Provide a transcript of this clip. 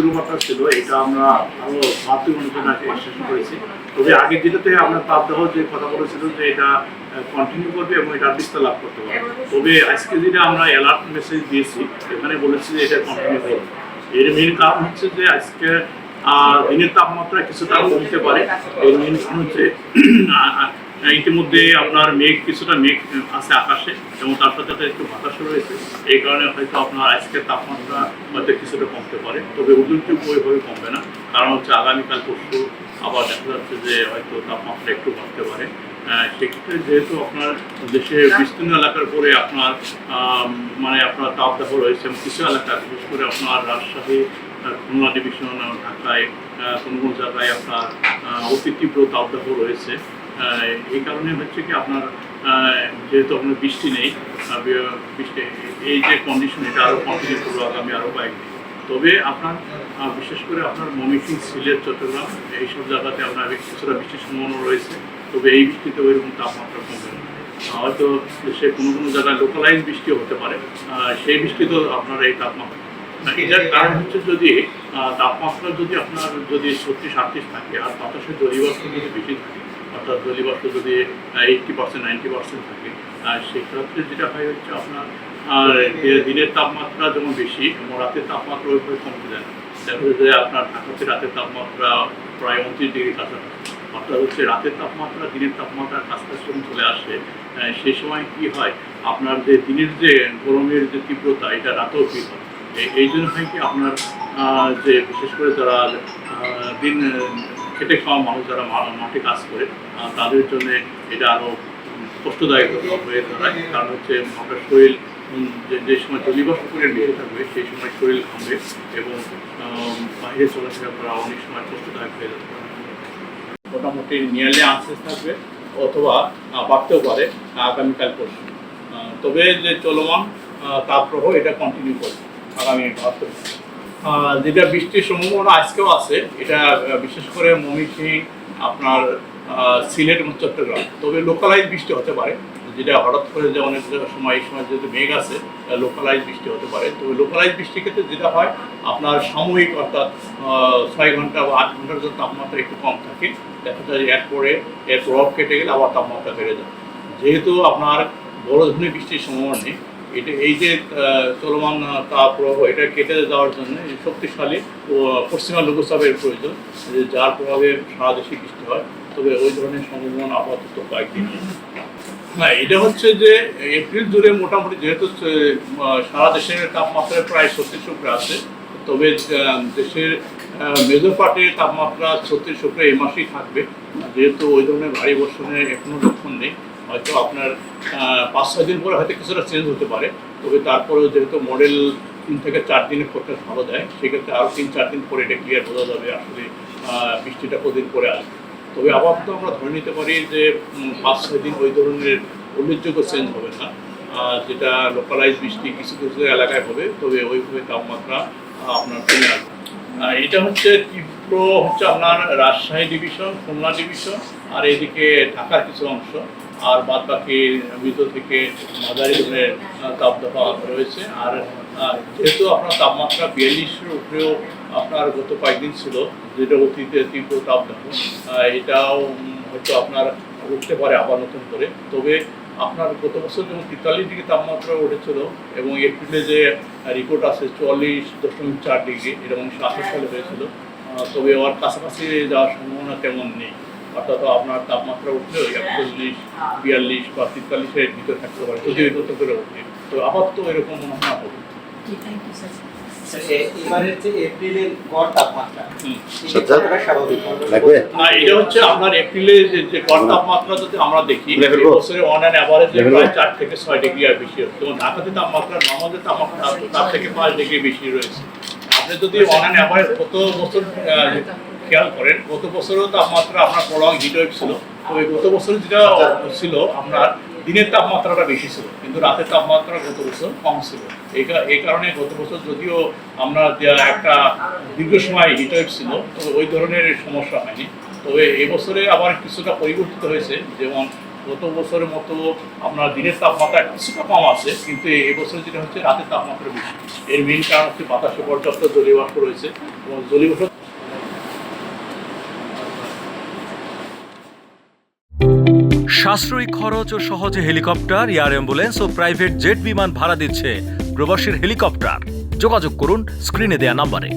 দুর্ঘটনা ছিল এটা আমরা আরো 72 ঘন্টার জন্য এক্সটেনশন করেছি। তবে আগে যেটাতে আমরা তাপদাহ যে কথা বলেছিল যে এটা কন্টিনিউ করবে এবং এটা বিস্তার লাভ করতে পারবে। তবে আজকে যেটা আমরা অ্যালার্ট মেসেজ দিয়েছি এখানে বলেছি যে এটা কন্টিনিউ করবে। এর মেইন কারণ হচ্ছে যে আজকে দিনের তাপমাত্রা কিছুটা কমতে পারে। এর মেইন কারণ হচ্ছে ইতিমধ্যে আপনার কিছুটা মেঘ আছে আকাশে এবং তার সাথে সাথে একটু বাতাসও রয়েছে। এই কারণে হয়তো আপনার আজকের তাপমাত্রা হয়তো কিছুটা কমতে পারে, তবে উল্লেখযোগ্য ওইভাবে কমবে না। কারণ হচ্ছে আগামীকাল পরশু আবার দেখা যাচ্ছে যে হয়তো তাপমাত্রা একটু বাড়তে পারে। সেক্ষেত্রে যেহেতু আপনার দেশের বিস্তীর্ণ এলাকার পরে আপনার আপনার তাপদাহ রয়েছে এবং কিছু এলাকা বিশেষ করে আপনার রাজশাহী, খুলনা ডিভিশন, ঢাকায় কোনো জায়গায় আপনার অতি তীব্র তাপদাহ রয়েছে। এই কারণে হচ্ছে কি আপনার যেহেতু আপনার বৃষ্টি নেই, বৃষ্টি এই যে কন্ডিশন এটা আরও কন্টিনিউ করবো আগামী আরও কয়েকদিন। তবে আপনার বিশেষ করে আপনার ময়মনসিংহ, সিলেট, চট্টগ্রাম এইসব জায়গাতে আপনার কিছুটা বৃষ্টির সম্ভাবনা রয়েছে। তবে এই বৃষ্টিতে ওইরকম তাপমাত্রা কমবে না। হয়তো সে কোনো জায়গায় লোকালাইজ বৃষ্টিও হতে পারে, সেই বৃষ্টি তো আপনার এই তাপমাত্রা এটার কারণ হচ্ছে যদি তাপমাত্রা যদি আপনার যদি 36-38 থাকে আর বাতাসের জলীয়বাষ্প যদি বেশি থাকে, অর্থাৎ জলীয়বাষ্প যদি 80% 90% থাকে, সেক্ষেত্রে যেটা হয় হচ্ছে আপনার দিনের তাপমাত্রা যেমন বেশি এবং রাতের তাপমাত্রা ওইভাবে কমতে যায় না। দেখা যায় যে আপনার ঢাকাতে রাতের তাপমাত্রা প্রায় 29 ডিগ্রি কাছাকাছি। অর্থাৎ হচ্ছে রাতের তাপমাত্রা দিনের তাপমাত্রার কাছাকাছি যখন চলে আসে, সেই সময় কি হয় আপনার যে দিনের যে গরমের যে তীব্রতা এটা রাতেও ফিল হয়। এই জন্য হয় কি আপনার যে বিশেষ করে যারা দিন খেটে খাওয়া মানুষ, যারা মাঠে কাজ করে, তাদের জন্য এটা আরও কষ্টদায়ক হয়ে দাঁড়ায়। কারণ হচ্ছে আপনার শরীর যে সময় জলীয়বাষ্প করে বেড়ে থাকবে সেই সময় শরীর ঘামবে এবং বাইরে চলাফেরা করা অনেক সময় কষ্টদায়ক হয়ে যেতে পারে। মোটামুটি নিয়ারলি আনসেস থাকবে অথবা বাড়তেও পারে আগামীকাল পরশু। তবে যে চলমান তাপপ্রবাহ এটা কন্টিনিউ করবে আগামী 72 যেটা বৃষ্টির সম্ভাবনা আজকেও আছে, এটা বিশেষ করে ময়মনসিংহ, আপনার সিলেট এবং চট্টগ্রাম। তবে লোকালাইজ বৃষ্টি হতে পারে, যেটা হঠাৎ করে যে অনেক সময় এই সময় যেহেতু মেঘ আছে লোকালাইজ বৃষ্টি হতে পারে। তবে লোকালাইজ বৃষ্টির ক্ষেত্রে যেটা হয় আপনার সাময়িক, অর্থাৎ 6 ঘন্টা বা 8 ঘন্টার জন্য তাপমাত্রা একটু কম থাকে। দেখা যায় এর প্রভাব কেটে গেলে আবার তাপমাত্রা বেড়ে যায়। যেহেতু আপনার বড় ধরনের বৃষ্টির সম্ভাবনা নেই, এই যে চলমান তাপপ্রবাহ এটা কেটে যাওয়ার জন্য শক্তিশালী পশ্চিমা লঘুচাপের প্রয়োজন, যার প্রভাবে সারা দেশে বৃষ্টি হয়। তবে ওই ধরনের সম্ভাবনা আপাতত কয়েকদিন। না, এটা হচ্ছে যে এপ্রিল জুড়ে মোটামুটি যেহেতু সারা দেশের তাপমাত্রা প্রায় 36 উপরে আছে, তবে দেশের মেজর পার্টির তাপমাত্রা 36 উপরে এই মাসেই থাকবে। যেহেতু ওই ধরনের ভারী বর্ষণের এখনো লক্ষণ নেই, হয়তো আপনার 5-6 দিন পরে হয়তো কিছুটা চেঞ্জ হতে পারে। তবে তারপরেও যেহেতু মডেল 3 থেকে 4 দিনের ফোরকাস্ট ভালো দেয়, সেক্ষেত্রে আরও 3-4 দিন পরে এটা ক্লিয়ার বোঝা যাবে আসলে বৃষ্টিটা কদিন পরে আসবে। তবে আপাতত আমরা ধরে নিতে পারি যে 5-6 দিন ওই ধরনের উল্লেখযোগ্য চেঞ্জ হবে না, যেটা লোকালাইজ বৃষ্টি কিছু কিছু এলাকায় হবে। তবে ওইভাবে তাপমাত্রা আপনার কমে আসবে। এটা হচ্ছে তীব্র হচ্ছে আপনার রাজশাহী ডিভিশন, খুলনা ডিভিশন আর এদিকে ঢাকার কিছু অংশ, আর বাদ বাকি ভিতর থেকে মাঝারি ধরনের তাপদাহ রয়েছে। আর যেহেতু আপনার তাপমাত্রা 42-এর উপরেও আপনার গত কয়েকদিন ছিল, যেটা অতীতে তীব্র তাপদাহ, এটাও হয়তো আপনার উঠতে পারে আবার নতুন করে। তবে আপনার গত বছর যেমন 43 ডিগ্রি তাপমাত্রা উঠেছিল এবং এপ্রিলে যে রিপোর্ট আছে 44.4 ডিগ্রি, এটা 1968 সালে হয়েছিল। তবে ওর কাছাকাছি যাওয়ার সম্ভাবনা তেমন নেই। অর্থাৎ আপনার তাপমাত্রা উঠলেও 41, 42 বা 43-এর ভিতরে থাকতে পারে যদি ওই নতুন করে উঠে। তো আপাতত এরকম মনে হয় হবে। এটা হচ্ছে আপনার এপ্রিলে যে গড় তাপমাত্রা যদি আমরা দেখি, বছরে অন অ্যান অ্যাভারেজ প্রায় 4 থেকে 6 ডিগ্রি আর বেশি হচ্ছে। যেমন ঢাকাতে তাপমাত্রা নর্মাল তাপমাত্রা তার থেকে 5 ডিগ্রি বেশি রয়েছে। আপনি যদি অন অ্যান অ্যাভারেজ গত বছর খেয়াল করেন, গত বছরও তাপমাত্রা আপনার প্রলং হিটওয়েভ ছিল। তবে গত বছর যেটা ছিল আপনার দিনের তাপমাত্রাটা বেশি ছিল, কিন্তু রাতের তাপমাত্রা গত বছর কম ছিল। এই কারণে গত বছর যদিও আমরা একটা দীর্ঘ সময় হিটওয়েভ ছিল, তবে ওই ধরনের সমস্যা হয়নি। তবে এবছরে আবার কিছুটা পরিবর্তিত হয়েছে। যেমন গত বছরের মতো আপনার দিনের তাপমাত্রা কিছুটা কম আছে, কিন্তু এবছর যেটা হচ্ছে রাতের তাপমাত্রা বেশি। এর মেইন কারণ হচ্ছে বাতাসে পর্যাপ্ত জলীয় বাষ্প রয়েছে এবং জলীয় বাষ্প সাশ্রয়ী খরচ ও সহজে হেলিকপ্টার, এয়ার অ্যাম্বুলেন্স ও প্রাইভেট জেট বিমান ভাড়া দিচ্ছে প্রবাসীর হেলিকপ্টার। যোগাযোগ করুন স্ক্রিনে দেয়া নাম্বারে।